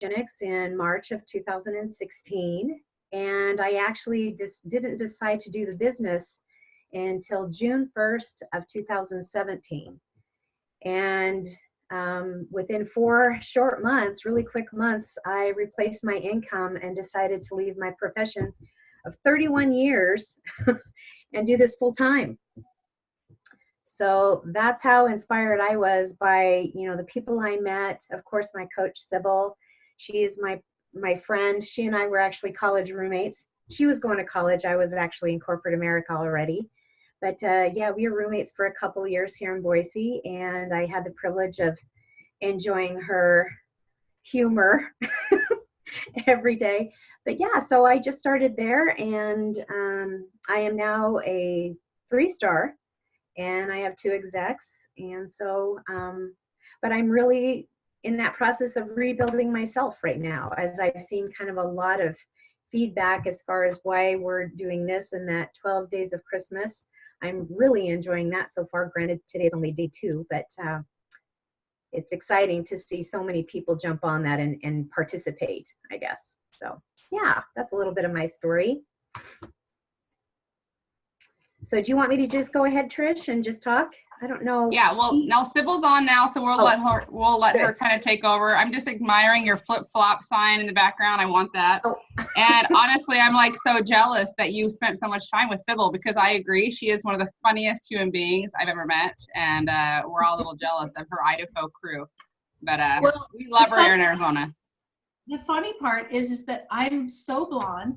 in March of 2016, and I actually just didn't decide to do the business until June 1st of 2017. And within 4 short months, really quick months, I replaced my income and decided to leave my profession of 31 years and do this full time. So that's how inspired I was by, the people I met. Of course, my coach, Sybil, she is my friend. She and I were actually college roommates. She was going to college. I was actually in corporate America already. But yeah, we were roommates for a couple years here in Boise, and I had the privilege of enjoying her humor every day. But yeah, so I just started there, and I am now a 3-star, and I have 2 execs. And so, but I'm really in that process of rebuilding myself right now, as I've seen kind of a lot of feedback as far as why we're doing this and that 12 days of Christmas. I'm really enjoying that so far. Granted, today is only day 2, but it's exciting to see so many people jump on that and participate, I guess. So yeah, that's a little bit of my story. So do you want me to just go ahead, Trish, and just talk? I don't know. Yeah, well, now Sybil's on now, so we'll let her kind of take over. I'm just admiring your flip-flop sign in the background. I want that. Oh. And honestly, I'm like so jealous that you spent so much time with Sybil, because I agree, she is one of the funniest human beings I've ever met, and we're all a little jealous of her Idaho crew. But we love her here in Arizona. The funny part is that I'm so blonde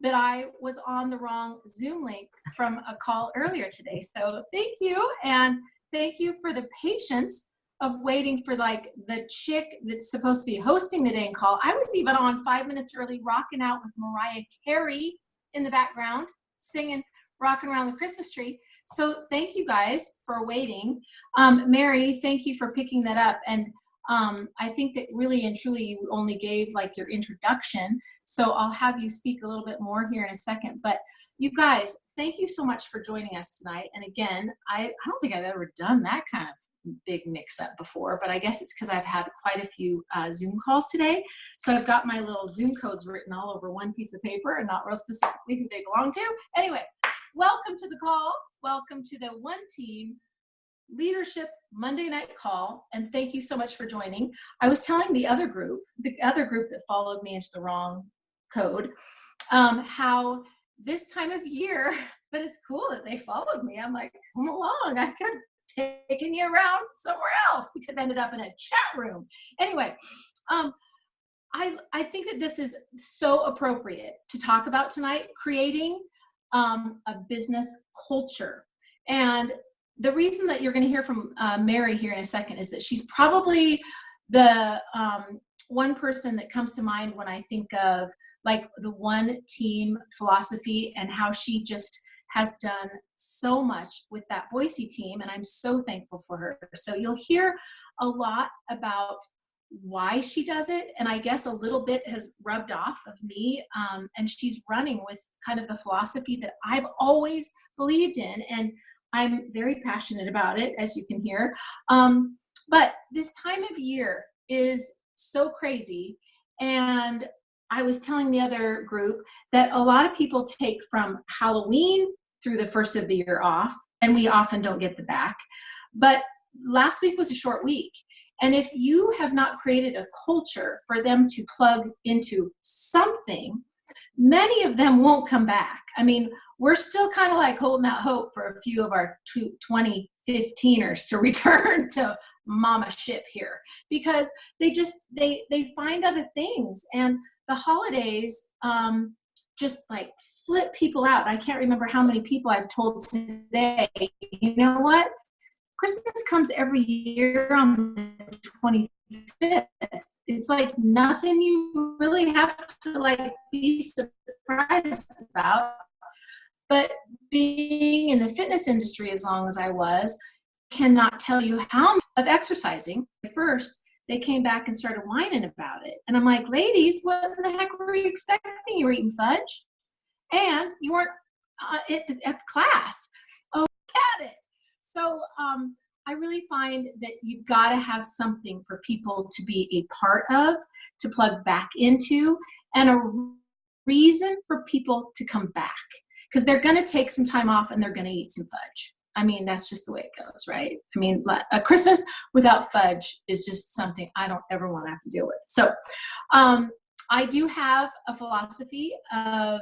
that I was on the wrong Zoom link from a call earlier today. So thank you. And thank you for the patience of waiting for like the chick that's supposed to be hosting the dang call. I was even on 5 minutes early, rocking out with Mariah Carey in the background, singing, rocking around the Christmas tree. So thank you guys for waiting. Mary, thank you for picking that up. And I think that really and truly you only gave like your introduction. So I'll have you speak a little bit more here in a second. But you guys, thank you so much for joining us tonight. And again, I don't think I've ever done that kind of big mix-up before, but I guess it's because I've had quite a few Zoom calls today. So I've got my little Zoom codes written all over one piece of paper and not real specifically who they belong to. Anyway, welcome to the call. Welcome to the One Team Leadership Monday night call, and thank you so much for joining. I was telling the other group that followed me into the wrong code, how this time of year, but it's cool that they followed me. I'm like, come along. I could have taken you around somewhere else. We could have ended up in a chat room. Anyway, I think that this is so appropriate to talk about tonight, creating a business culture. And the reason that you're going to hear from Mary here in a second is that she's probably the one person that comes to mind when I think of like the One Team philosophy and how she just has done so much with that Boise team. And I'm so thankful for her. So you'll hear a lot about why she does it. And I guess a little bit has rubbed off of me. And she's running with kind of the philosophy that I've always believed in. And I'm very passionate about it, as you can hear. But this time of year is so crazy. And I was telling the other group that a lot of people take from Halloween through the first of the year off, and we often don't get the back. But last week was a short week. And if you have not created a culture for them to plug into something, many of them won't come back. I mean, we're still kind of like holding out hope for a few of our 2015ers to return to mama ship here, because they find other things. And the holidays just like flip people out. I can't remember how many people I've told today, you know what? Christmas comes every year on the 25th. It's like nothing you really have to like be surprised about. But being in the fitness industry as long as I was, cannot tell you how much of exercising. First, they came back and started whining about it. And I'm like, ladies, what the heck were you expecting? You were eating fudge and you weren't at the class. Oh, at it. So I really find that you've got to have something for people to be a part of, to plug back into, and a reason for people to come back, because they're going to take some time off and they're going to eat some fudge. I mean, that's just the way it goes, right? I mean, a Christmas without fudge is just something I don't ever want to have to deal with. So I do have a philosophy of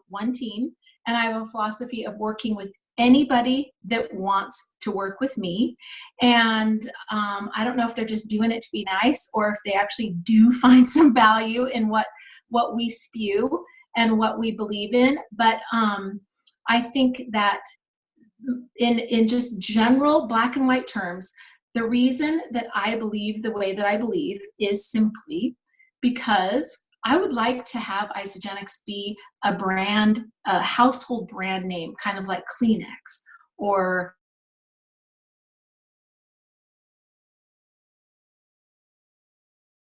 one team, and I have a philosophy of working with anybody that wants to work with me. And I don't know if they're just doing it to be nice, or if they actually do find some value in what we spew and what we believe in. But I think that in just general black and white terms, the reason that I believe the way that I believe is simply because I would like to have Isagenix be a brand, a household brand name, kind of like Kleenex, or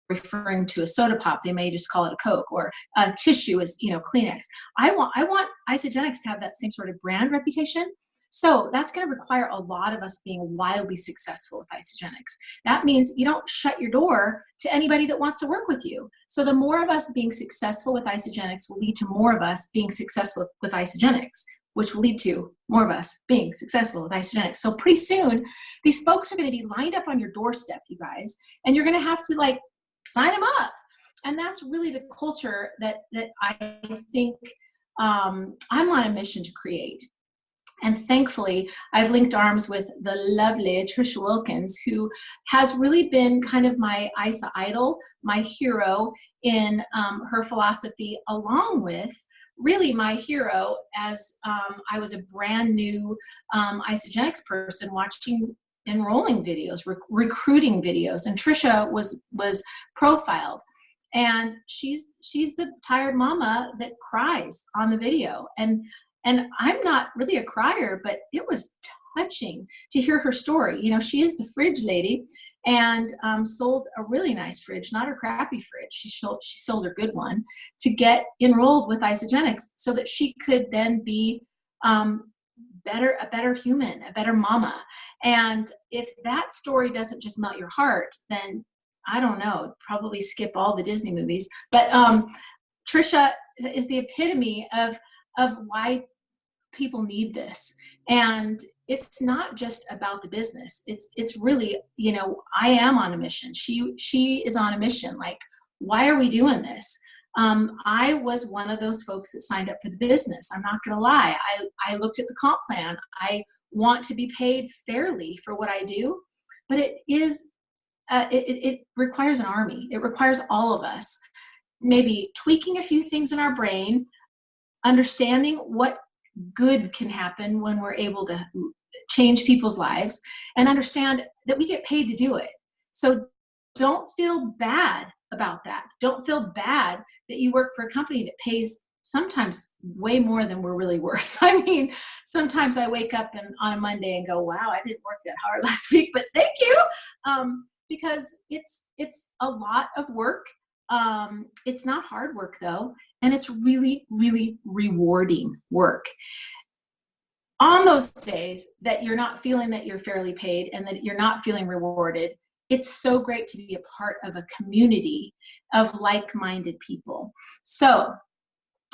referring to a soda pop, they may just call it a Coke, or a tissue is, Kleenex. I want Isagenix to have that same sort of brand reputation. So that's going to require a lot of us being wildly successful with Isagenix. That means you don't shut your door to anybody that wants to work with you. So the more of us being successful with Isagenix will lead to more of us being successful with Isagenix, which will lead to more of us being successful with Isagenix. So pretty soon, these folks are going to be lined up on your doorstep, you guys, and you're going to have to sign them up. And that's really the culture that I think I'm on a mission to create. And thankfully, I've linked arms with the lovely Trisha Wilkins, who has really been kind of my ISA idol, my hero in her philosophy, along with really my hero as I was a brand new Isagenix person watching enrolling videos, recruiting videos. And Trisha was profiled. And she's the tired mama that cries on the video. And I'm not really a crier, but it was touching to hear her story. She is the fridge lady, and sold a really nice fridge, not her crappy fridge. She sold her good one to get enrolled with Isagenix so that she could then be a better human, a better mama. And if that story doesn't just melt your heart, then I don't know, probably skip all the Disney movies. But Trisha is the epitome of why people need this. And it's not just about the business. It's really, I am on a mission. She is on a mission. Why are we doing this? I was one of those folks that signed up for the business. I'm not going to lie. I looked at the comp plan. I want to be paid fairly for what I do, but it requires an army. It requires all of us maybe tweaking a few things in our brain, understanding what good can happen when we're able to change people's lives, and understand that we get paid to do it. So don't feel bad about that. Don't feel bad that you work for a company that pays sometimes way more than we're really worth. I mean, sometimes I wake up on a Monday and go, wow, I didn't work that hard last week, but thank you. Because it's a lot of work. It's not hard work though. And it's really, really rewarding work. On those days that you're not feeling that you're fairly paid and that you're not feeling rewarded, it's so great to be a part of a community of like-minded people. So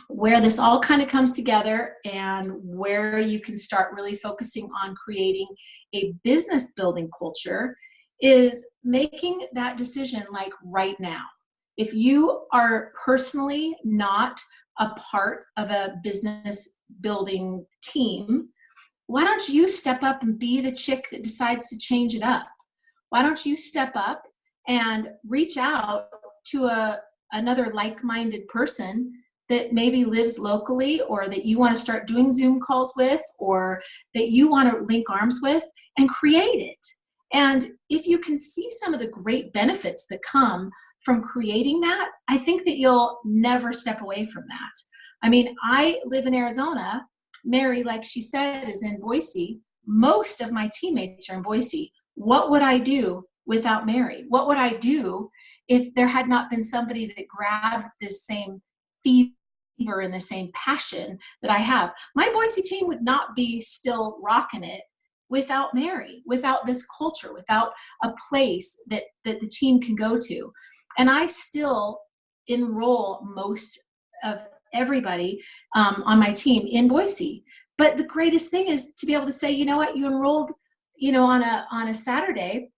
where this all kind of comes together and where you can start really focusing on creating a business building culture is making that decision right now. If you are personally not a part of a business building team, why don't you step up and be the chick that decides to change it up? Why don't you step up and reach out to another like-minded person that maybe lives locally, or that you want to start doing Zoom calls with, or that you want to link arms with, and create it. And if you can see some of the great benefits that come from creating that, I think that you'll never step away from that. I mean, I live in Arizona. Mary, like she said, is in Boise. Most of my teammates are in Boise. What would I do without Mary? What would I do if there had not been somebody that grabbed this same fever and the same passion that I have? My Boise team would not be still rocking it without Mary, without this culture, without a place that the team can go to. And I still enroll most of everybody on my team in Boise. But the greatest thing is to be able to say, you know what, you enrolled, on a Saturday.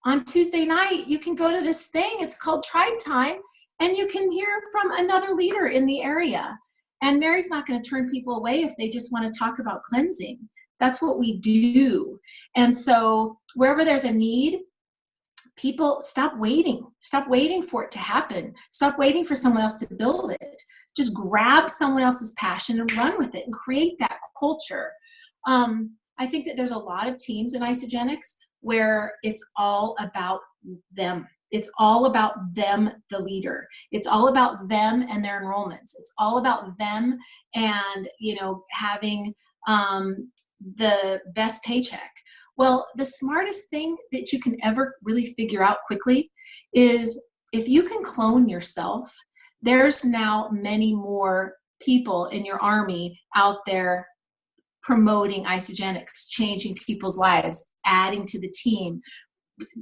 On Tuesday night, you can go to this thing. It's called Tribe Time, and you can hear from another leader in the area. And Mary's not going to turn people away if they just want to talk about cleansing. That's what we do. And so wherever there's a need, people stop waiting for it to happen. Stop waiting for someone else to build it. Just grab someone else's passion and run with it and create that culture. I think that there's a lot of teams in Isogenics where it's all about them. It's all about them, the leader. It's all about them and their enrollments. It's all about them and, having the best paycheck. Well, the smartest thing that you can ever really figure out quickly is if you can clone yourself, there's now many more people in your army out there promoting Isogenics, changing people's lives, adding to the team,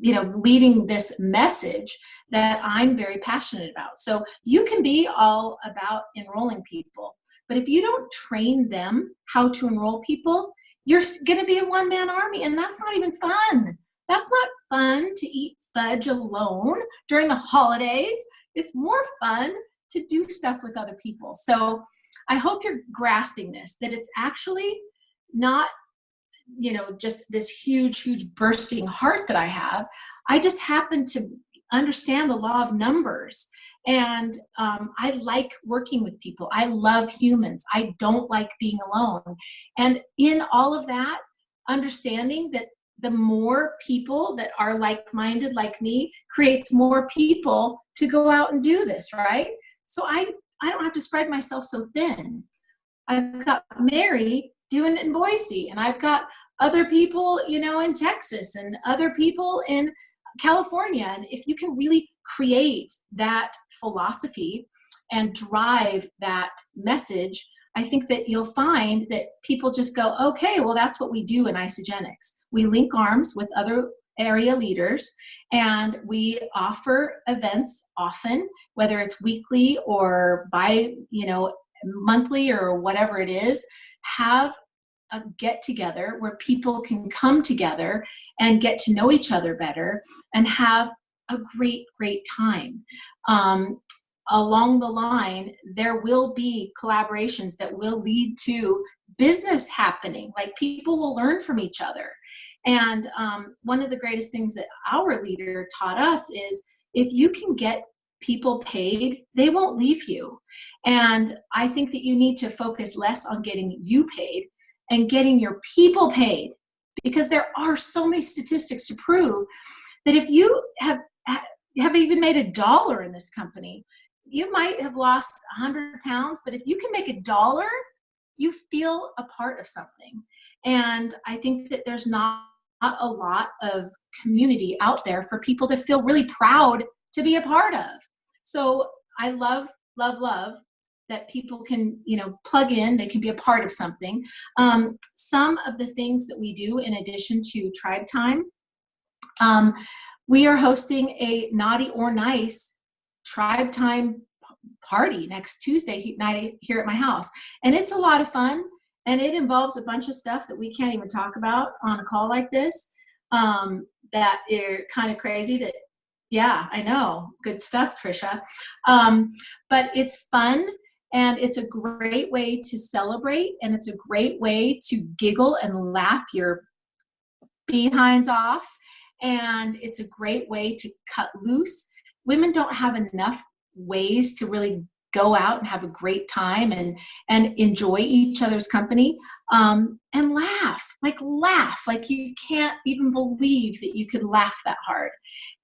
leading this message that I'm very passionate about. So you can be all about enrolling people, but if you don't train them how to enroll people, you're going to be a one-man army, and that's not even fun. That's not fun to eat fudge alone during the holidays. It's more fun to do stuff with other people. So I hope you're grasping this, that it's actually not, just this huge bursting heart that I have. I just happen to understand the law of numbers. And I like working with people. I love humans. I don't like being alone. And in all of that, understanding that the more people that are like-minded like me creates more people to go out and do this, right? So I don't have to spread myself so thin. I've got Mary doing it in Boise, and I've got other people, in Texas and other people in California. And if you can really create that philosophy and drive that message, I think that you'll find that people just go, okay, well, that's what we do in Isogenics. We link arms with other area leaders, and we offer events often, whether it's weekly or monthly or whatever it is. Have a get together where people can come together and get to know each other better and have a great time. Along the line, there will be collaborations that will lead to business happening. Like, people will learn from each other. And one of the greatest things that our leader taught us is if you can get people paid, they won't leave you. And I think that you need to focus less on getting you paid and getting your people paid, because there are so many statistics to prove that if you have even made $1 in this company, you might have lost 100 pounds, but if you can make $1, you feel a part of something. And I think that there's not a lot of community out there for people to feel really proud to be a part of. So I love that people can, plug in, they can be a part of something. Some of the things that we do in addition to Tribe Time, we are hosting a Naughty or Nice Tribe Time party next Tuesday night here at my house. And it's a lot of fun, and it involves a bunch of stuff that we can't even talk about on a call like this, that are kind of crazy. That, yeah, I know, good stuff, Tricia. But it's fun. And it's a great way to celebrate, and it's a great way to giggle and laugh your behinds off. And it's a great way to cut loose. Women don't have enough ways to really go out and have a great time and enjoy each other's company, and laugh like you can't even believe that you could laugh that hard.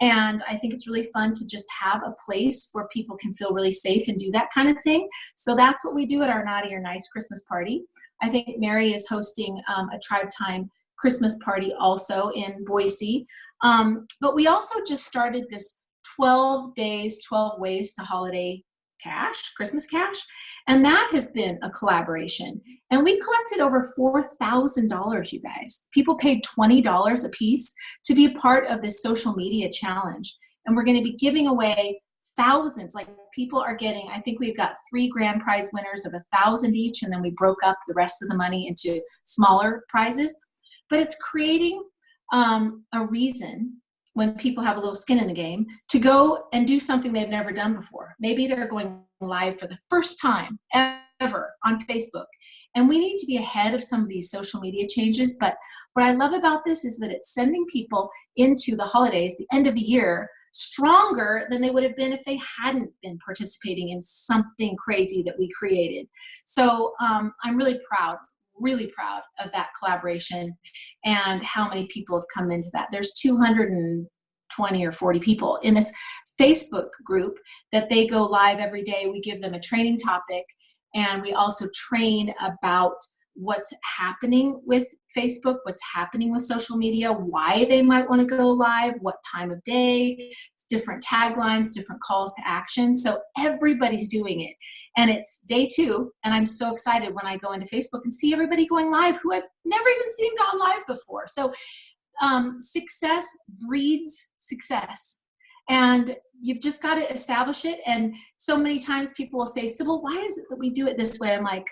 And I think it's really fun to just have a place where people can feel really safe and do that kind of thing. So that's what we do at our Naughty or Nice Christmas party. I think Mary is hosting a Tribe Time Christmas party also in Boise. But we also just started this 12 days, 12 ways to holiday cash, Christmas cash. And that has been a collaboration. And we collected over $4,000, you guys. People paid $20 a piece to be a part of this social media challenge. And we're going to be giving away thousands. Like, people are getting, I think we've got 3 grand prize winners of 1,000 each. And then we broke up the rest of the money into smaller prizes. But it's creating a reason, when people have a little skin in the game, to go and do something they've never done before. Maybe they're going live for the first time ever on Facebook. And we need to be ahead of some of these social media changes. But what I love about this is that it's sending people into the holidays, the end of the year, stronger than they would have been if they hadn't been participating in something crazy that we created. So I'm really proud of that collaboration and how many people have come into that. There's 220 or 40 people in this Facebook group that they go live every day. We give them a training topic, and we also train about what's happening with Facebook, what's happening with social media, why they might want to go live, what time of day, different taglines, different calls to action. So everybody's doing it. And it's day 2, and I'm so excited when I go into Facebook and see everybody going live who I've never even seen gone live before. So success breeds success. And you've just got to establish it. And so many times people will say, Sybil, why is it that we do it this way? I'm like,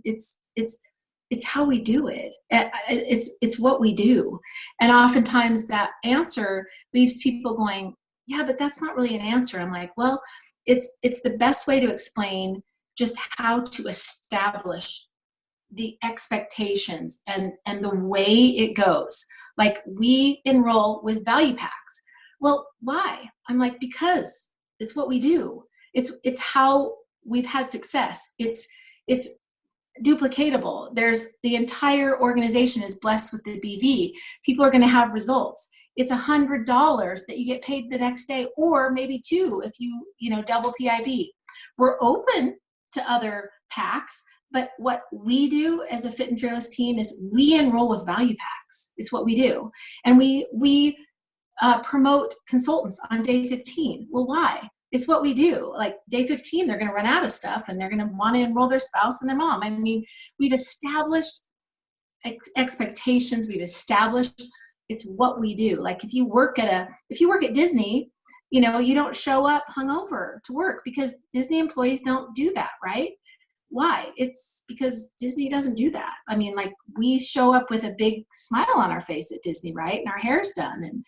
it's how we do it. It's what we do. And oftentimes that answer leaves people going, yeah, but that's not really an answer. I'm like, well, it's the best way to explain just how to establish the expectations and the way it goes. Like, we enroll with value packs. Well, why? I'm like, because it's what we do. It's how we've had success. It's duplicatable. There's the entire organization is blessed with the BV. People are going to have results. It's $100 that you get paid the next day, or maybe 2 if you double PIB. We're open to other packs, but what we do as a Fit and Fearless team is we enroll with value packs. It's what we do. And we promote consultants on day 15. Well, why? It's what we do. Like, day 15, they're going to run out of stuff, and they're going to want to enroll their spouse and their mom. I mean, we've established expectations. We've established it's what we do. Like, if you work at Disney, you don't show up hungover to work, because Disney employees don't do that, right? Why? It's because Disney doesn't do that. I mean, like, we show up with a big smile on our face at Disney, right? And our hair's done, and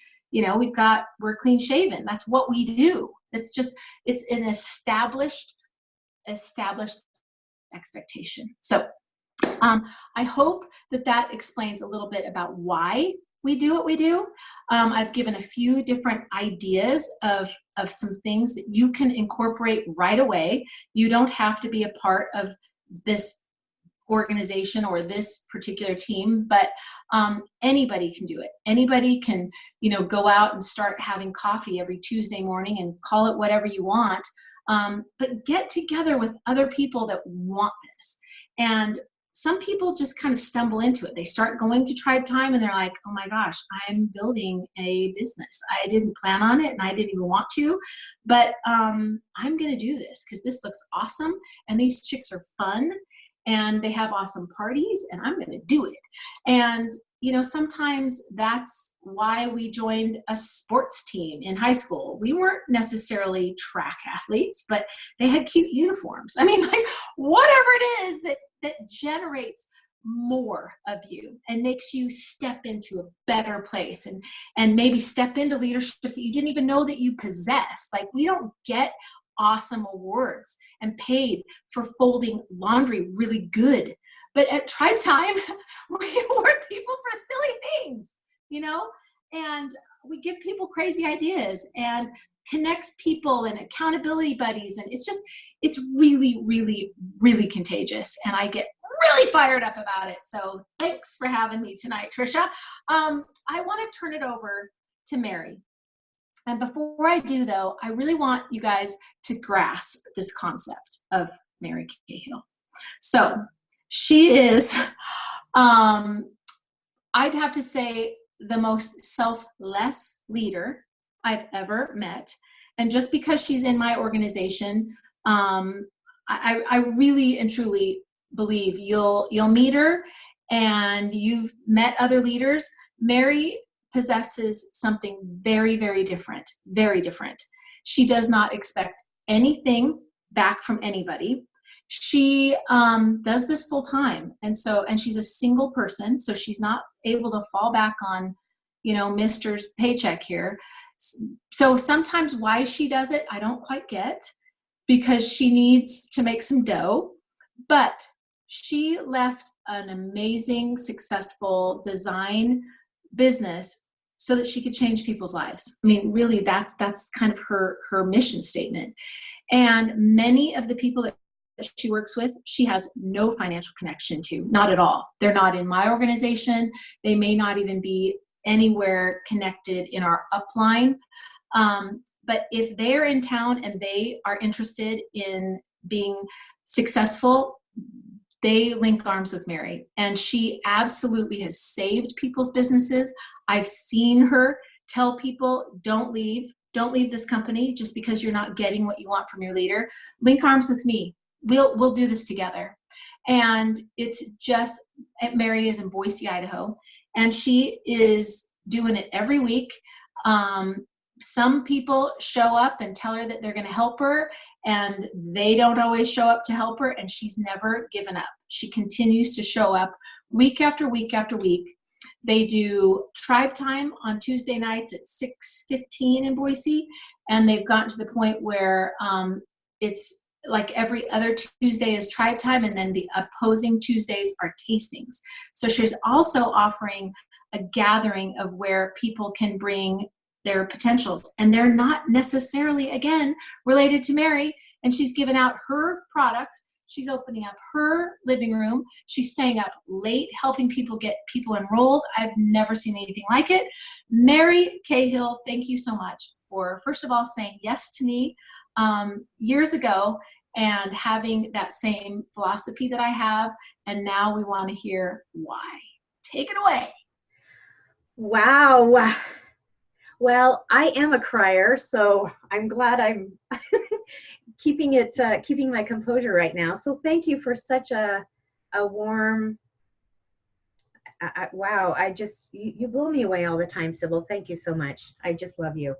we're clean shaven. That's what we do. It's an established expectation. So I hope that explains a little bit about why we do what we do. I've given a few different ideas of some things that you can incorporate right away. You don't have to be a part of this organization or this particular team, but anybody can do it. Anybody can, go out and start having coffee every Tuesday morning and call it whatever you want. But get together with other people that want this. And some people just kind of stumble into it. They start going to Tribe Time and they're like, oh my gosh, I'm building a business. I didn't plan on it and I didn't even want to, but I'm going to do this because this looks awesome. And these chicks are fun and they have awesome parties and I'm going to do it. And, sometimes that's why we joined a sports team in high school. We weren't necessarily track athletes, but they had cute uniforms. I mean, like, whatever it is that generates more of you and makes you step into a better place and maybe step into leadership that you didn't even know that you possessed. Like, we don't get awesome awards and paid for folding laundry really good. But at Tribe Time, we award people for silly things, and we give people crazy ideas and connect people and accountability buddies. And it's really, really, really contagious. And I get really fired up about it. So thanks for having me tonight, Trisha. I want to turn it over to Mary. And before I do, though, I really want you guys to grasp this concept of Mary Cahill. So she is, I'd have to say, the most selfless leader I've ever met. And just because she's in my organization I really and truly believe you'll meet her, and you've met other leaders. Mary possesses something very, very different, very different. She does not expect anything back from anybody. She does this full time, and she's a single person, so she's not able to fall back on, Mr.'s paycheck here. So sometimes why she does it, I don't quite get, because she needs to make some dough, but she left an amazing, successful design business so that she could change people's lives. I mean, really, that's kind of her mission statement. And many of the people that she works with, she has no financial connection to, not at all. They're not in my organization. They may not even be anywhere connected in our upline. But if they're in town and they are interested in being successful, they link arms with Mary. And she absolutely has saved people's businesses. I've seen her tell people, don't leave this company just because you're not getting what you want from your leader. Link arms with me. We'll do this together. And it's just, Mary is in Boise, Idaho, and she is doing it every week. Some people show up and tell her that they're going to help her, and they don't always show up to help her, and she's never given up. She continues to show up week after week after week. They do tribe time on Tuesday nights at 6:15 in Boise, and they've gotten to the point where it's like every other Tuesday is tribe time, and then the opposing Tuesdays are tastings. So she's also offering a gathering of where people can bring their potentials, and they're not necessarily, again, related to Mary. And she's given out her products. She's opening up her living room. She's staying up late, helping people get people enrolled. I've never seen anything like it. Mary Cahill, thank you so much for, first of all, saying yes to me years ago and having that same philosophy that I have. And now we want to hear why. Take it away. Wow. Well, I am a crier, so I'm glad I'm keeping my composure right now. So thank you for such a warm, wow. You blow me away all the time, Sybil. Thank you so much. I just love you.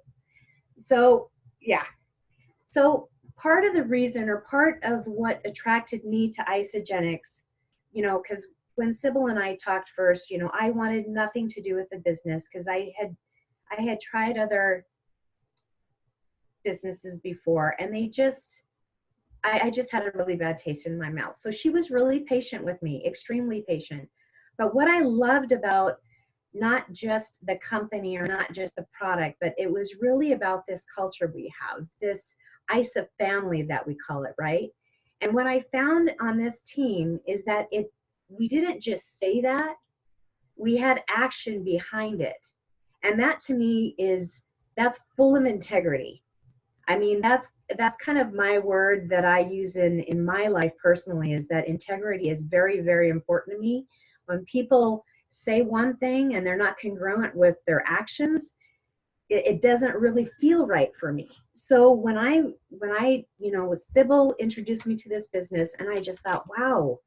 So yeah. So part of the reason, or part of what attracted me to Isogenics, because when Sybil and I talked first, I wanted nothing to do with the business, because I had tried other businesses before, and I just had a really bad taste in my mouth. So she was really patient with me, extremely patient. But what I loved about not just the company or not just the product, but it was really about this culture we have, this ISA family that we call it, right? And what I found on this team is that we didn't just say that, we had action behind it. And that to me that's full of integrity. I mean, that's kind of my word that I use in my life personally, is that integrity is very, very important to me. When people say one thing and they're not congruent with their actions, it doesn't really feel right for me. So when Sybil introduced me to this business, and I just thought, wow,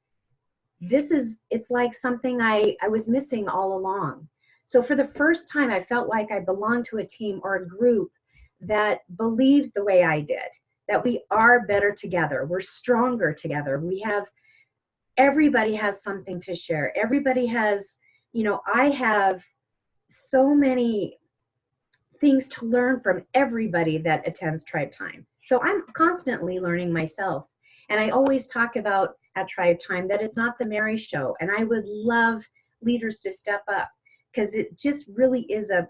it's like something I was missing all along. So for the first time, I felt like I belonged to a team or a group that believed the way I did, that we are better together. We're stronger together. Everybody has something to share. Everybody has, I have so many things to learn from everybody that attends Tribe Time. So I'm constantly learning myself. And I always talk about at Tribe Time that it's not the Mary show. And I would love leaders to step up, because it just really is a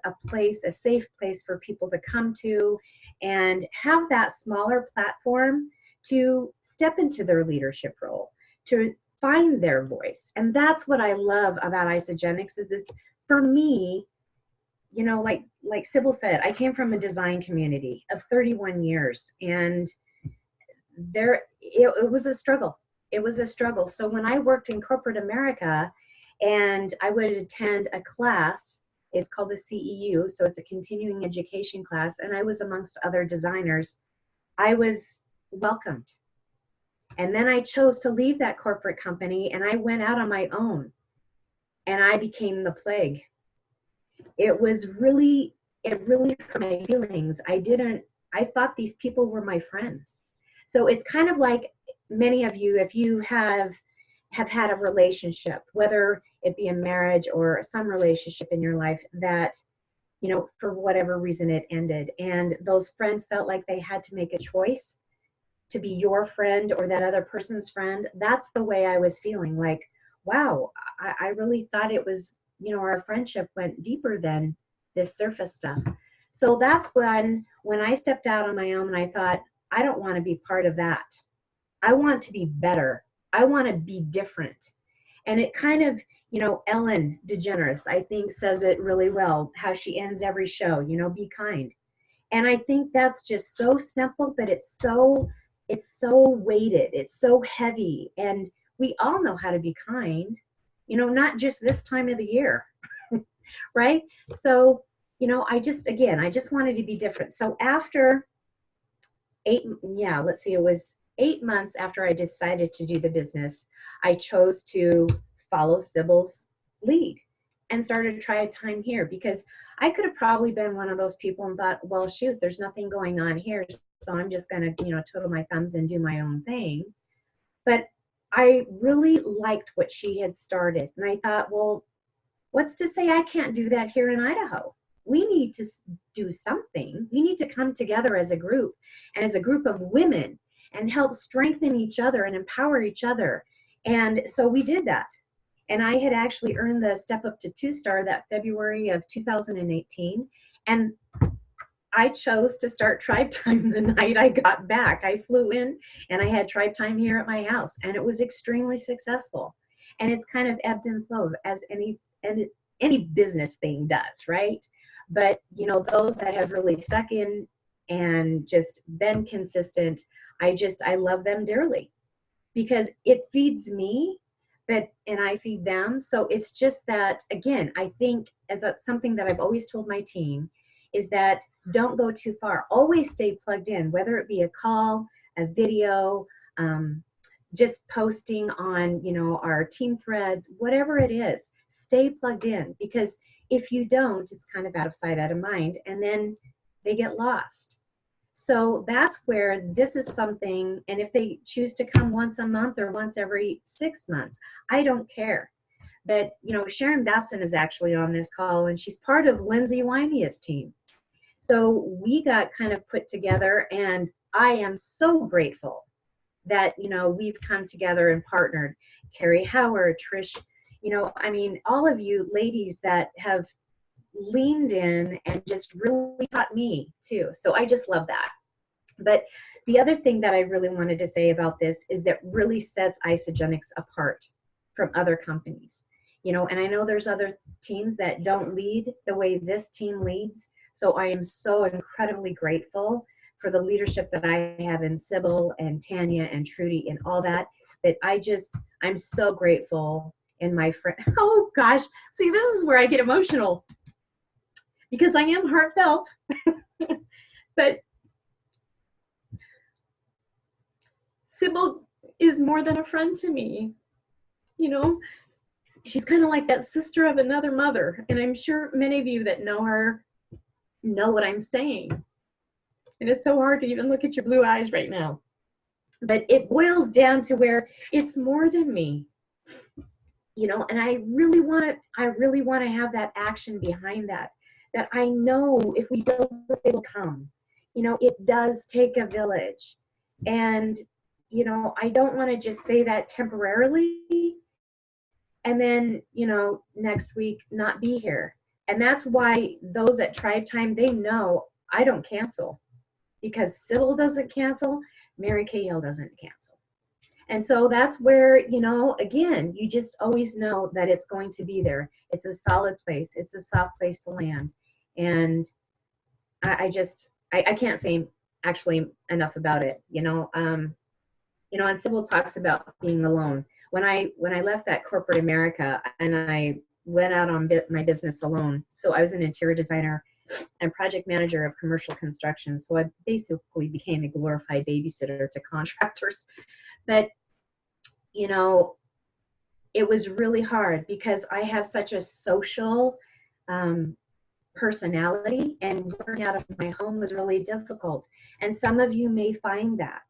safe place for people to come to and have that smaller platform to step into their leadership role, to find their voice. And that's what I love about Isogenics, is this, for me, like Sybil said, I came from a design community of 31 years, and it was a struggle. It was a struggle. So when I worked in corporate America, and I would attend a class, it's called a CEU, so it's a continuing education class, and I was amongst other designers. I was welcomed. And then I chose to leave that corporate company and I went out on my own and I became the plague. It really hurt my feelings. I thought these people were my friends. So it's kind of like many of you, if you have had a relationship, whether it be a marriage or some relationship in your life that, you know, for whatever reason it ended, and those friends felt like they had to make a choice to be your friend or that other person's friend. That's the way I was feeling. Like, wow, I really thought it was, you know, our friendship went deeper than this surface stuff. So that's when I stepped out on my own and I thought, I don't want to be part of that. I want to be better. I want to be different. And it kind of, you know, Ellen DeGeneres, I think, says it really well, how she ends every show, you know, be kind. And I think that's just so simple, but it's so weighted. It's so heavy. And we all know how to be kind, you know, not just this time of the year, right? So, you know, I just wanted to be different. So after it was 8 months after I decided to do the business, I chose to follow Sybil's lead and started Tribe Time here, because I could have probably been one of those people and thought, well, shoot, there's nothing going on here, so I'm just going to, you know, twiddle my thumbs and do my own thing. But I really liked what she had started. And I thought, well, what's to say I can't do that here in Idaho? We need to do something. We need to come together as a group and as a group of women and help strengthen each other and empower each other. And so we did that. And I had actually earned the Step Up to 2-star that February of 2018. And I chose to start Tribe Time the night I got back. I flew in and I had Tribe Time here at my house, and it was extremely successful. And it's kind of ebbed and flowed as any business thing does, right? But, you know, those that have really stuck in and just been consistent, I love them dearly, because it feeds me, and I feed them. So it's just that, again, I think something that I've always told my team is that don't go too far. Always stay plugged in, whether it be a call, a video, just posting on, you know, our team threads, whatever it is, stay plugged in, because if you don't, it's kind of out of sight, out of mind, and then they get lost. So that's where this is something, and if they choose to come once a month or once every 6 months, I don't care. But, you know, Sharon Batson is actually on this call, and she's part of Lindsay Wynia's team. So we got kind of put together, and I am so grateful that, you know, we've come together and partnered. Carrie Howard, Trish, you know, I mean, all of you ladies that have leaned in and just really taught me too. So I just love that. But the other thing that I really wanted to say about this is that really sets Isagenix apart from other companies. You know, and I know there's other teams that don't lead the way this team leads. So I am so incredibly grateful for the leadership that I have in Sybil and Tanya and Trudy and all that. But I'm so grateful in my friend. Oh gosh, see, this is where I get emotional, because I am heartfelt. But Sybil is more than a friend to me. You know, she's kind of like that sister of another mother. And I'm sure many of you that know her know what I'm saying. And it's so hard to even look at your blue eyes right now. But it boils down to where it's more than me. You know, and I really want to have that action behind that I know if we build it, it'll come. You know, it does take a village. And, you know, I don't want to just say that temporarily and then, you know, next week not be here. And that's why those at Tribe Time, they know I don't cancel, because Sybil doesn't cancel, Mary Cahill doesn't cancel. And so that's where, you know, again, you just always know that it's going to be there. It's a solid place. It's a soft place to land. And I can't say actually enough about it, you know. You know, and Sybil talks about being alone. When I left that corporate America and I went out on my business alone, so I was an interior designer and project manager of commercial construction. So I basically became a glorified babysitter to contractors. But, you know, it was really hard because I have such a social personality, and working out of my home was really difficult. And some of you may find that,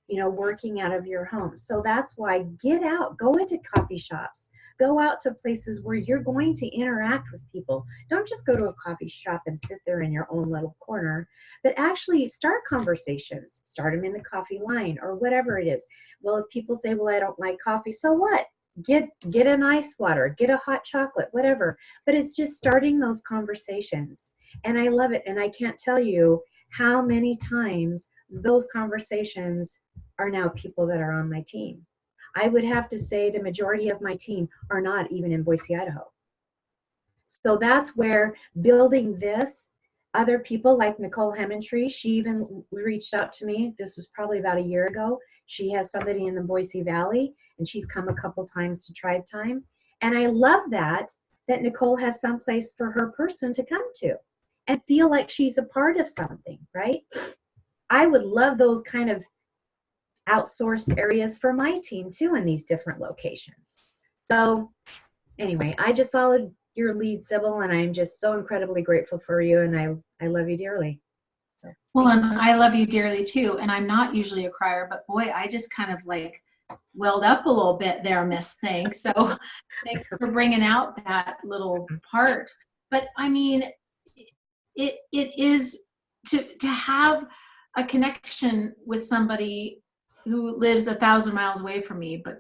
you know, working out of your home. So that's why get out, go into coffee shops, go out to places where you're going to interact with people. Don't just go to a coffee shop and sit there in your own little corner, but actually start conversations, start them in the coffee line or whatever it is. Well, if people say, well, I don't like coffee, so what? Get an ice water, get a hot chocolate, whatever. But it's just starting those conversations. And I love it. And I can't tell you how many times those conversations are now people that are on my team. I would have to say the majority of my team are not even in Boise, Idaho. So that's where building this, other people like Nicole Hemmentree, she even reached out to me. This is probably about a year ago. She has somebody in the Boise Valley, and she's come a couple times to Tribe Time. And I love that Nicole has some place for her person to come to and feel like she's a part of something, right? I would love those kind of outsourced areas for my team too in these different locations. So anyway, I just followed your lead, Sybil, and I'm just so incredibly grateful for you, and I love you dearly. Well, and I love you dearly too. And I'm not usually a crier, but boy, I just kind of like welled up a little bit there, Miss. Thanks. So thanks for bringing out that little part. But I mean, it is to have a connection with somebody who lives 1,000 miles away from me, but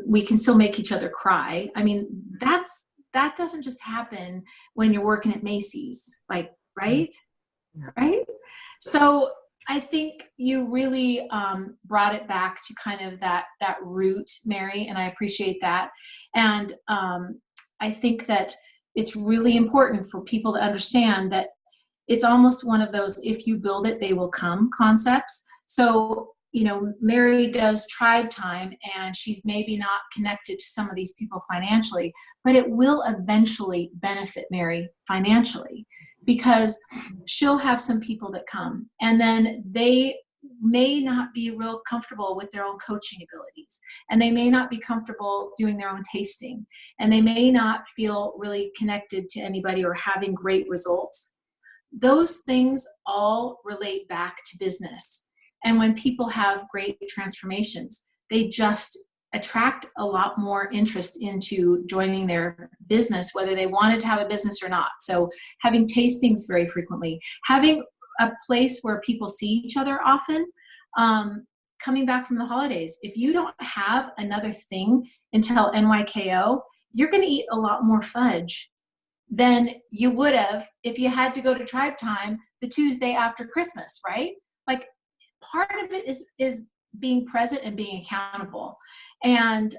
we can still make each other cry. I mean, that doesn't just happen when you're working at Macy's, like, right? Right? So I think you really brought it back to kind of that root, Mary, and I appreciate that. And I think that it's really important for people to understand that it's almost one of those, if you build it, they will come concepts. So, you know, Mary does Tribe Time, and she's maybe not connected to some of these people financially, but it will eventually benefit Mary financially, because she'll have some people that come, and then they may not be real comfortable with their own coaching abilities, and they may not be comfortable doing their own tasting, and they may not feel really connected to anybody or having great results. Those things all relate back to business. And when people have great transformations, they just attract a lot more interest into joining their business, whether they wanted to have a business or not. So having tastings very frequently, having a place where people see each other often, coming back from the holidays. If you don't have another thing until NYKO, you're going to eat a lot more fudge than you would have if you had to go to Tribe Time the Tuesday after Christmas, right? Like, part of it is being present and being accountable. And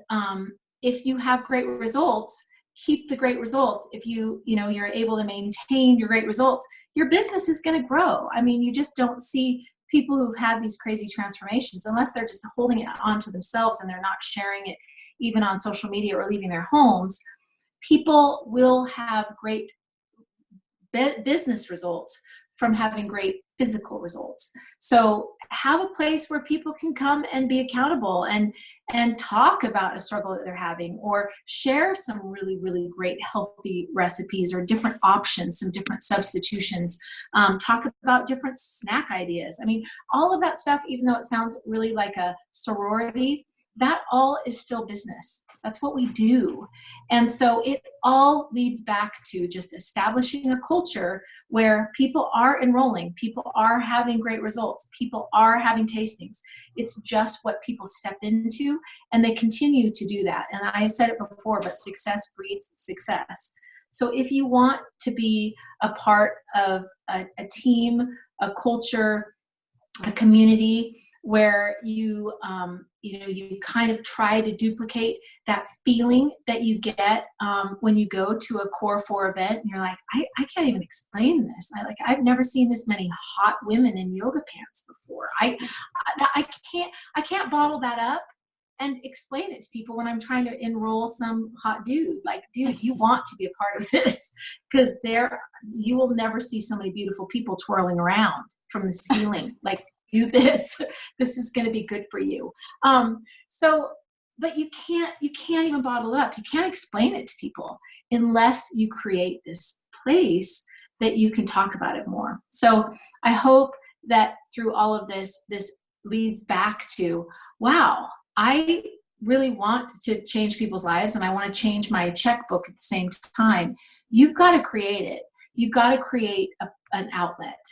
if you have great results, keep the great results. If you're able to maintain your great results, your business is going to grow. I mean, you just don't see people who've had these crazy transformations unless they're just holding it onto themselves and they're not sharing it even on social media or leaving their homes. People will have great business results from having great physical results. So have a place where people can come and be accountable and talk about a struggle that they're having, or share some really, really great healthy recipes or different options, some different substitutions, talk about different snack ideas. I mean, all of that stuff, even though it sounds really like a sorority, that all is still business. That's what we do. And so it all leads back to just establishing a culture where people are enrolling, people are having great results, people are having tastings. It's just what people step into, and they continue to do that. And I said it before, but success breeds success. So if you want to be a part of a team, a culture, a community where you kind of try to duplicate that feeling that you get when you go to a Core 4 event, and you're like, I can't even explain this. I've never seen this many hot women in yoga pants before. I can't bottle that up. and explain it to people when I'm trying to enroll some hot dude. Like, dude, you want to be a part of this, because you will never see so many beautiful people twirling around from the ceiling. Like, do this. This is going to be good for you. But you can't even bottle it up. You can't explain it to people unless you create this place that you can talk about it more. So I hope that through all of this leads back to, wow, I really want to change people's lives, and I want to change my checkbook at the same time. You've got to create it. You've got to create an outlet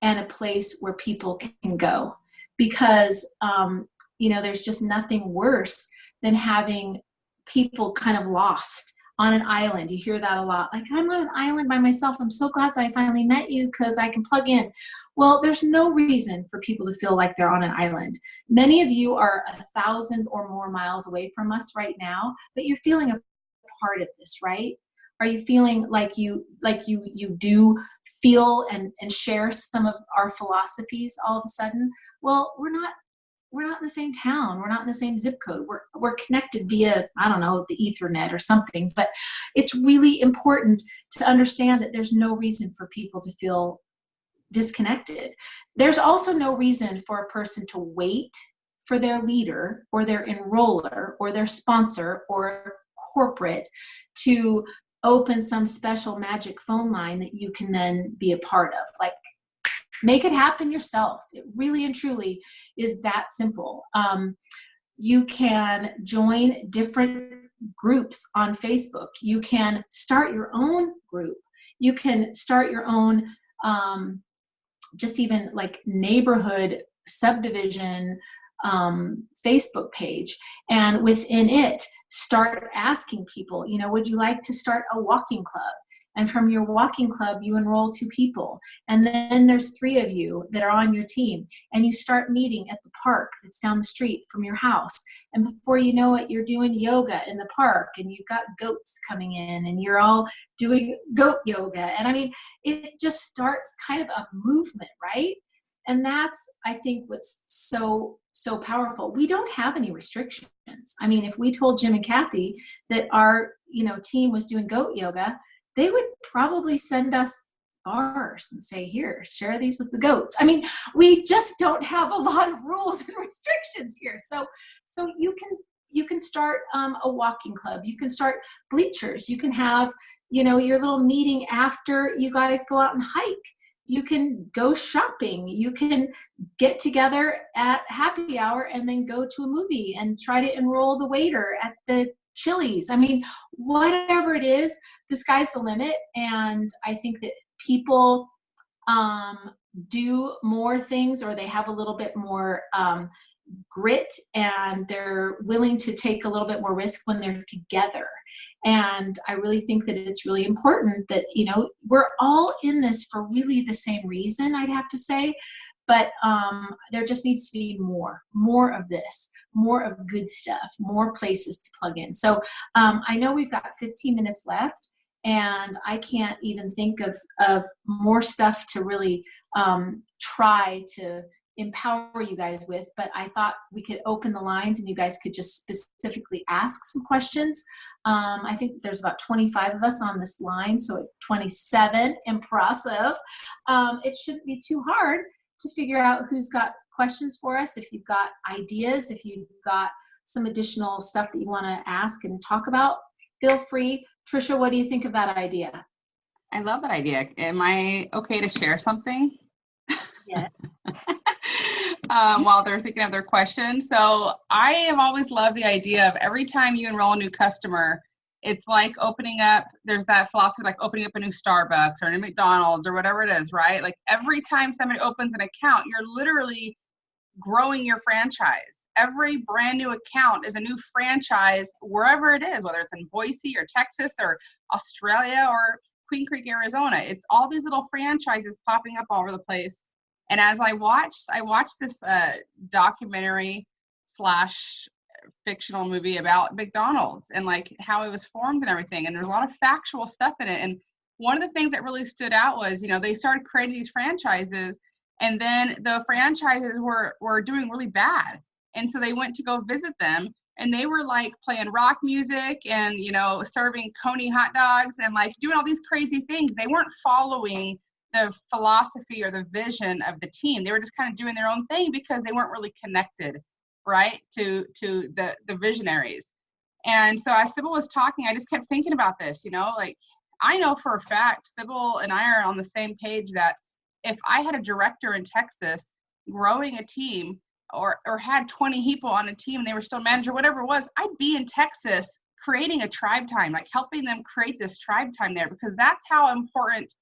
and a place where people can go, because there's just nothing worse than having people kind of lost on an island. You hear that a lot. Like, I'm on an island by myself. I'm so glad that I finally met you because I can plug in. Well, there's no reason for people to feel like they're on an island. Many of you are 1,000 or more miles away from us right now, but you're feeling a part of this, right? Are you feeling like you do feel and share some of our philosophies all of a sudden? Well, we're not in the same town. We're not in the same zip code. We're connected via, I don't know, the Ethernet or something. But it's really important to understand that there's no reason for people to feel disconnected. There's also no reason for a person to wait for their leader or their enroller or their sponsor or corporate to open some special magic phone line that you can then be a part of. Like, make it happen yourself. It really and truly is that simple. You can join different groups on Facebook. You can start your own group. You can start your own just even like neighborhood subdivision Facebook page. And within it, start asking people, would you like to start a walking club? And from your walking club, you enroll 2 people. And then there's 3 of you that are on your team. And you start meeting at the park that's down the street from your house. And before you know it, you're doing yoga in the park. And you've got goats coming in. And you're all doing goat yoga. And I mean, it just starts kind of a movement, right? And that's, I think, what's so powerful. We don't have any restrictions. I mean, if we told Jim and Kathy that our team was doing goat yoga, they would probably send us bars and say, here, share these with the goats. I mean, we just don't have a lot of rules and restrictions here. So you can start a walking club. You can start bleachers. You can have, your little meeting after you guys go out and hike. You can go shopping. You can get together at happy hour and then go to a movie and try to enroll the waiter at the Chili's. I mean, whatever it is, the sky's the limit. And I think that people do more things, or they have a little bit more grit, and they're willing to take a little bit more risk when they're together. And I really think that it's really important that, we're all in this for really the same reason, I'd have to say. But there just needs to be more of this, more of good stuff, more places to plug in. So I know we've got 15 minutes left, and I can't even think of more stuff to really try to empower you guys with. But I thought we could open the lines and you guys could just specifically ask some questions. I think there's about 25 of us on this line, so 27, impressive. It shouldn't be too hard to figure out who's got questions for us. If you've got ideas, if you've got some additional stuff that you want to ask and talk about, feel free. Trisha, what do you think of that idea? I love that idea. Am I okay to share something? Yeah. While they're thinking of their questions. So I have always loved the idea of every time you enroll a new customer, it's like opening up, there's that philosophy like opening up a new Starbucks or a new McDonald's or whatever it is, right? Like every time somebody opens an account, you're literally growing your franchise. Every brand new account is a new franchise wherever it is, whether it's in Boise or Texas or Australia or Queen Creek, Arizona. It's all these little franchises popping up all over the place. And as I watched this documentary / fictional movie about McDonald's and like how it was formed and everything. And there's a lot of factual stuff in it. And one of the things that really stood out was, they started creating these franchises, and then the franchises were doing really bad. And so they went to go visit them, and they were like playing rock music and, you know, serving Coney hot dogs and like doing all these crazy things. They weren't following the philosophy or the vision of the team. They were just kind of doing their own thing because they weren't really connected, right, to the visionaries. And so as Sybil was talking, I just kept thinking about this, you know, like I know for a fact Sybil and I are on the same page that if I had a director in Texas growing a team or had 20 people on a team and they were still manager, whatever it was, I'd be in Texas creating a tribe time, like helping them create this tribe time there, because that's how important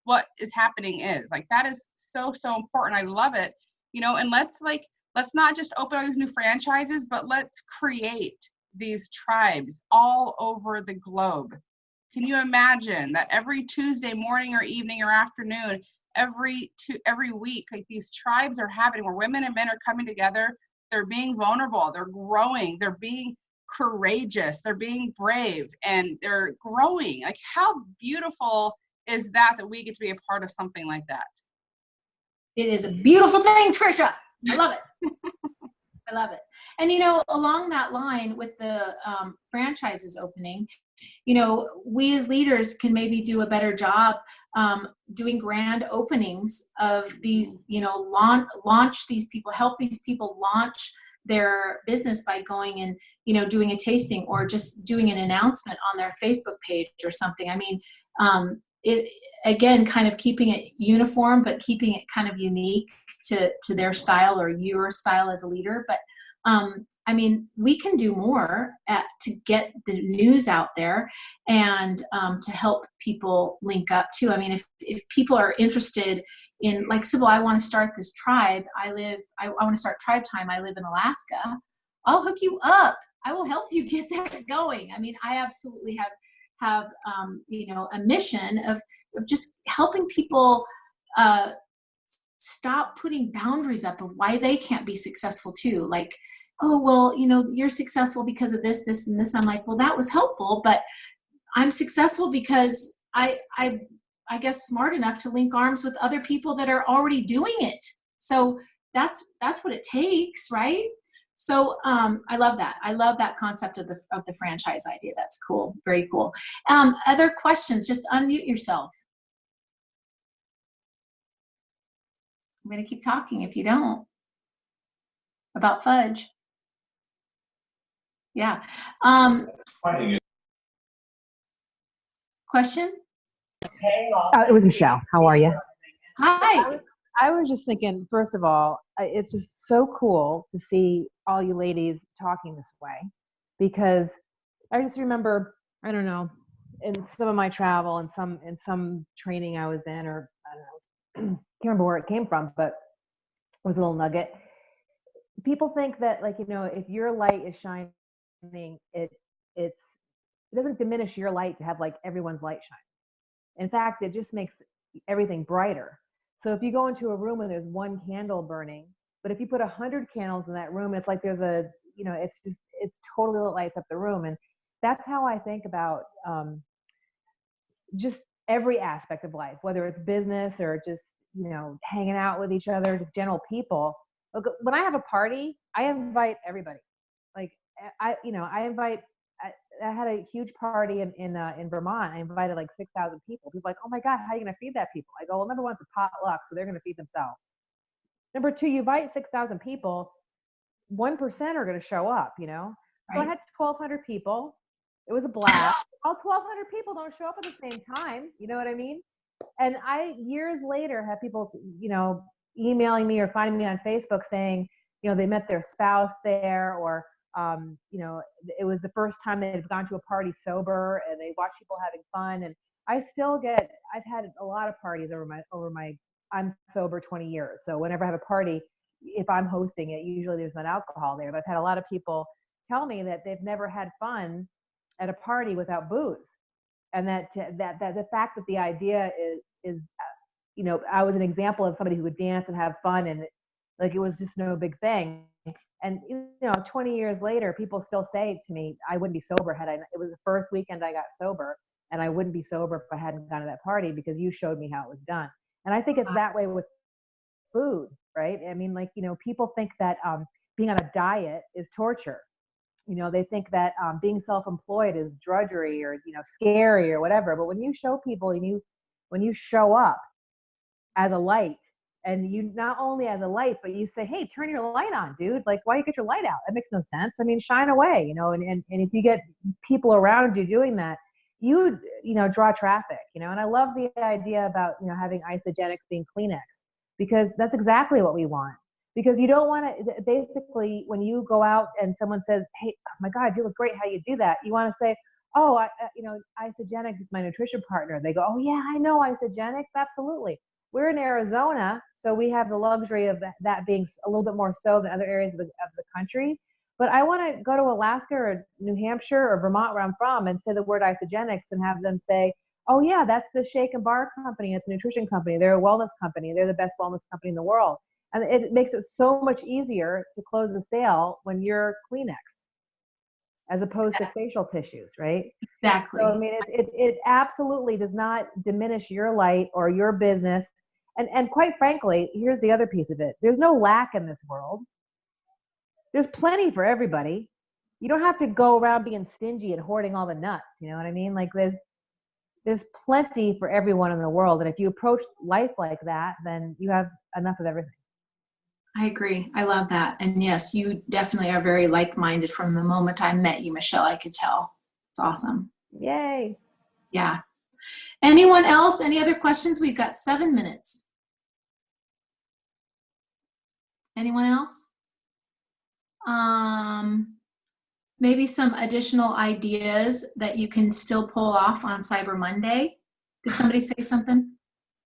what is happening is. Like that is so, so important. I love it, you know, and let's not just open all these new franchises, but let's create these tribes all over the globe. Can you imagine that every Tuesday morning or evening or afternoon, every week, like these tribes are happening where women and men are coming together, they're being vulnerable, they're growing, they're being courageous, they're being brave, and they're growing. Like how beautiful is that we get to be a part of something like that? It is a beautiful thing, Trisha. I love it. I love it. And, you know, along that line with the franchises opening, you know, we as leaders can maybe do a better job doing grand openings of these, you know, launch these people, help these people launch their business by going and, you know, doing a tasting or just doing an announcement on their Facebook page or something. I mean, it again, kind of keeping it uniform, but keeping it kind of unique to their style or your style as a leader. But I mean, we can do more to get the news out there and to help people link up too. I mean, if people are interested in, like, Sybil, I want to start this tribe. I want to start Tribe Time. I live in Alaska. I'll hook you up. I will help you get that going. I mean, I absolutely have you know, a mission of just helping people stop putting boundaries up of why they can't be successful too. Like, oh, well, you know, you're successful because of this, this, and this. I'm like, well, that was helpful, but I'm successful because I guess smart enough to link arms with other people that are already doing it. So that's what it takes, right? So I love that. I love that concept of the franchise idea. That's cool. Very cool. Other questions? Just unmute yourself. I'm going to keep talking if you don't. About fudge. Yeah. Question? It was Michelle. How are you? Hi. I was just thinking, first of all, it's just so cool to see all you ladies talking this way, because I just remember, I don't know, in some of my travel and in some training I was in, or I don't know, can't remember where it came from, but it was a little nugget. People think that, like, you know, if your light is shining, it doesn't diminish your light to have like everyone's light shine. In fact, it just makes everything brighter. So if you go into a room and there's one candle burning, but if you put 100 candles in that room, it's like there's a, you know, it's totally lights up the room. And that's how I think about just every aspect of life, whether it's business or just, you know, hanging out with each other, just general people. Look, when I have a party, I invite everybody. Like I had a huge party in Vermont. I invited like 6,000 people. People are like, oh my God, how are you going to feed that people? I go, well, number one, it's a potluck, so they're going to feed themselves. Number two, you invite 6,000 people, 1% are going to show up, you know? So I had 1,200 people. It was a blast. All 1,200 people don't show up at the same time. You know what I mean? And I, years later, have people, you know, emailing me or finding me on Facebook saying, you know, they met their spouse there, or, you know, it was the first time they've gone to a party sober and they watch people having fun. And I still I've had a lot of parties over my, I'm sober 20 years. So whenever I have a party, if I'm hosting it, usually there's not alcohol there, but I've had a lot of people tell me that they've never had fun at a party without booze. And that the fact that the idea is, you know, I was an example of somebody who would dance and have fun, and like, it was just no big thing. And, you know, 20 years later, people still say to me, I wouldn't be sober it was the first weekend I got sober, and I wouldn't be sober if I hadn't gone to that party because you showed me how it was done. And I think it's that way with food, right? I mean, like, you know, people think that being on a diet is torture. You know, they think that being self-employed is drudgery or, you know, scary or whatever. But when you show people and when you show up as a light, and you not only as a light, but you say, hey, turn your light on, dude. Like, why you get your light out? That makes no sense. I mean, shine away, you know, and if you get people around you doing that, you know, draw traffic, you know. And I love the idea about, you know, having Isogenics being Kleenex, because that's exactly what we want. Because you don't want to, basically, when you go out and someone says, hey, oh my God, you look great, how you do that? You want to say, oh, you know, Isogenics is my nutrition partner. They go, oh yeah, I know Isogenics, absolutely. We're in Arizona, so we have the luxury of that being a little bit more so than other areas of the country. But I want to go to Alaska or New Hampshire or Vermont, where I'm from, and say the word Isogenics and have them say, oh yeah, that's the shake and bar company. It's a nutrition company. They're a wellness company. They're the best wellness company in the world. And it makes it so much easier to close the sale when you're Kleenex, as opposed to facial tissues, right? Exactly. So, I mean, it absolutely does not diminish your light or your business. And quite frankly, here's the other piece of it. There's no lack in this world. There's plenty for everybody. You don't have to go around being stingy and hoarding all the nuts. You know what I mean? Like, there's plenty for everyone in the world. And if you approach life like that, then you have enough of everything. I agree. I love that. And yes, you definitely are very like-minded. From the moment I met you, Michelle, I could tell. It's awesome. Yay. Yeah. Anyone else? Any other questions? We've got 7 minutes. Anyone else? Maybe some additional ideas that you can still pull off on Cyber Monday. Did somebody say something?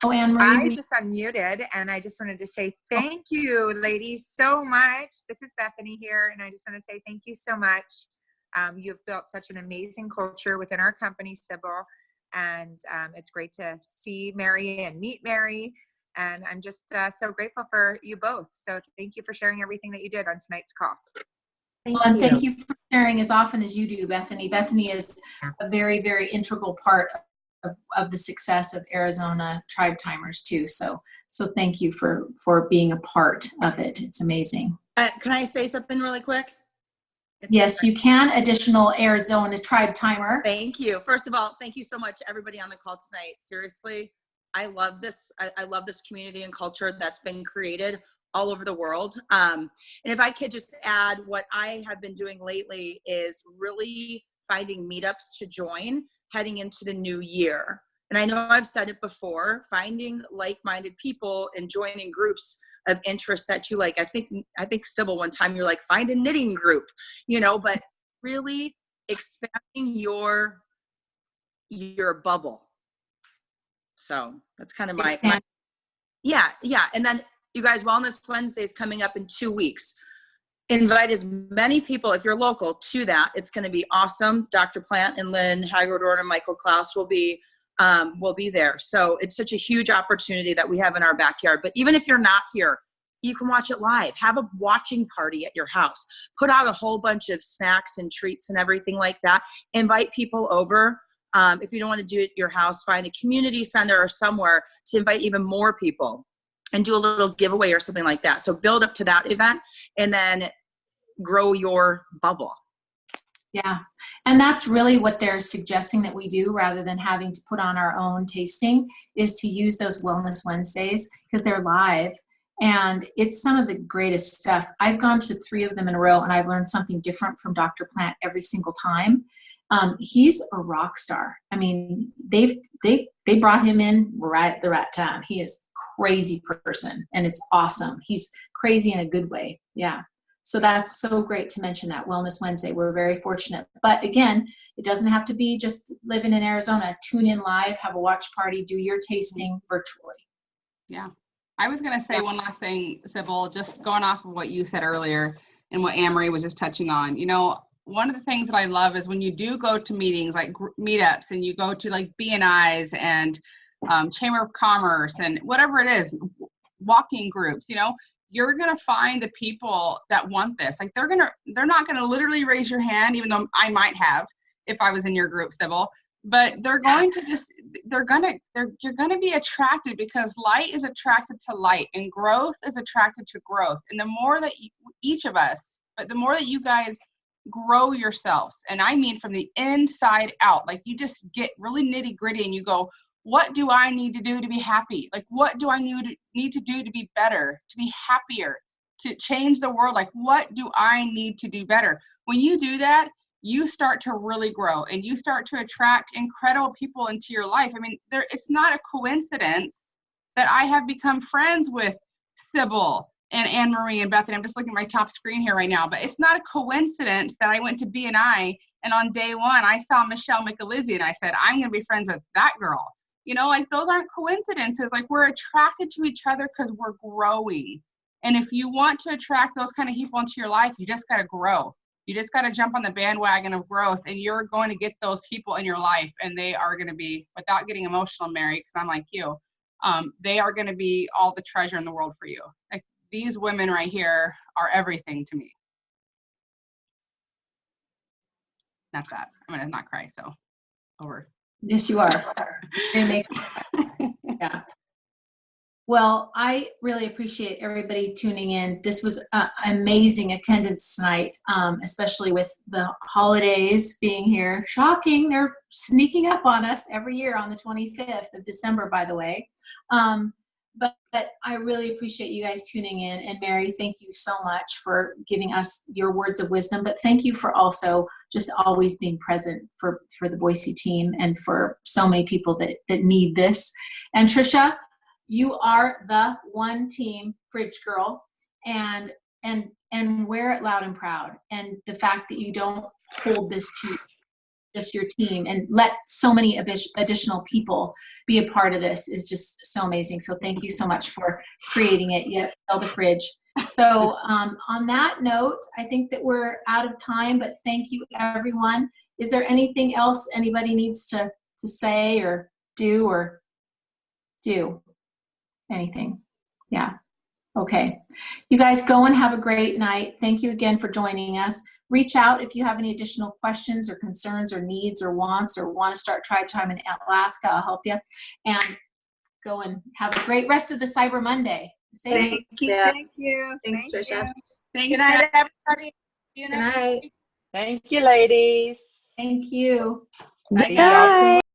Oh, Anne-Marie. I just unmuted, and I just wanted to say thank you, ladies, so much. This is Bethany here, and I just want to say thank you so much. You've built such an amazing culture within our company, Sybil, and it's great to see Mary and meet Mary, and I'm just so grateful for you both. So thank you for sharing everything that you did on tonight's call. Thank you for sharing as often as you do, Bethany. Bethany is a very, very integral part of the success of Arizona Tribe Timers too. So thank you for being a part of it. It's amazing. Can I say something really quick? Yes, you can. Additional Arizona Tribe Timer. Thank you. First of all, thank you so much, everybody on the call tonight. Seriously, I love this. I love this community and culture that's been created all over the world. And if I could just add, what I have been doing lately is really finding meetups to join heading into the new year. And I know I've said it before, finding like-minded people and joining groups of interest that you like. I think Sybil, one time you're like, find a knitting group, you know, but really expanding your bubble. So that's kind of my yeah. And then you guys, Wellness Wednesday is coming up in 2 weeks. Invite as many people, if you're local, to that. It's going to be awesome. Dr. Plant and Lynn Hagedorn and Michael Klaus will be there. So it's such a huge opportunity that we have in our backyard. But even if you're not here, you can watch it live. Have a watching party at your house. Put out a whole bunch of snacks and treats and everything like that. Invite people over. If you don't want to do it at your house, find a community center or somewhere to invite even more people and do a little giveaway or something like that. So build up to that event and then grow your bubble. Yeah. And that's really what they're suggesting that we do, rather than having to put on our own tasting, is to use those Wellness Wednesdays, because they're live and it's some of the greatest stuff. I've gone to 3 of them in a row and I've learned something different from Dr. Plant every single time. He's a rock star. I mean, they brought him in right at the right time. He is a crazy person and it's awesome. He's crazy in a good way. Yeah. So that's so great to mention that Wellness Wednesday. We're very fortunate. But again, it doesn't have to be just living in Arizona. Tune in live, have a watch party, do your tasting virtually. Yeah. I was going to say one last thing, Sybil, just going off of what you said earlier and what Anne-Marie was just touching on. You know, one of the things that I love is when you do go to meetings like meetups, and you go to like B&Is and Chamber of Commerce and whatever it is, walking groups, you know, you're going to find the people that want this. Like they're not going to literally raise your hand, even though I might have if I was in your group, Sybil, but they're going to just, you're going to be attracted, because light is attracted to light and growth is attracted to growth. And the more that each of us, but the more that you guys grow yourselves. And I mean from the inside out. Like you just get really nitty gritty and you go, what do I need to do to be happy? Like, what do I need to do to be better, to be happier, to change the world? Like, what do I need to do better? When you do that, you start to really grow and you start to attract incredible people into your life. I mean, it's not a coincidence that I have become friends with Sybil and Anne Marie and Bethany. I'm just looking at my top screen here right now, but it's not a coincidence that I went to BNI and on day one, I saw Michelle McAlizzi and I said, I'm going to be friends with that girl. You know, like those aren't coincidences. Like we're attracted to each other because we're growing. And if you want to attract those kind of people into your life, you just got to grow. You just got to jump on the bandwagon of growth and you're going to get those people in your life and they are going to be, without getting emotional, Mary, because I'm like you, they are going to be all the treasure in the world for you. Like these women right here are everything to me. That's that. I'm going to not cry, so over. Yes, you are. Yeah. Well, I really appreciate everybody tuning in. This was amazing attendance tonight, especially with the holidays being here. Shocking. They're sneaking up on us every year on the 25th of December, by the way. But I really appreciate you guys tuning in. And Mary, thank you so much for giving us your words of wisdom. But thank you for also just always being present for the Boise team and for so many people that need this. And Trisha, you are the one team fridge girl, and wear it loud and proud. And the fact that you don't hold this to just your team and let so many additional people be a part of this is just so amazing. So thank you so much for creating it. You sell the fridge. So on that note, I think that we're out of time, but thank you everyone. Is there anything else anybody needs to say or do anything? Yeah. Okay. You guys go and have a great night. Thank you again for joining us. Reach out if you have any additional questions or concerns or needs or wants or want to start Tribe Time in Alaska. I'll help you. And go and have a great rest of the Cyber Monday. Thank you. Thank you. Thanks, Trisha. Good night, everybody. See you Good next night. week. Thank you, ladies. Thank you. See y'all tomorrow.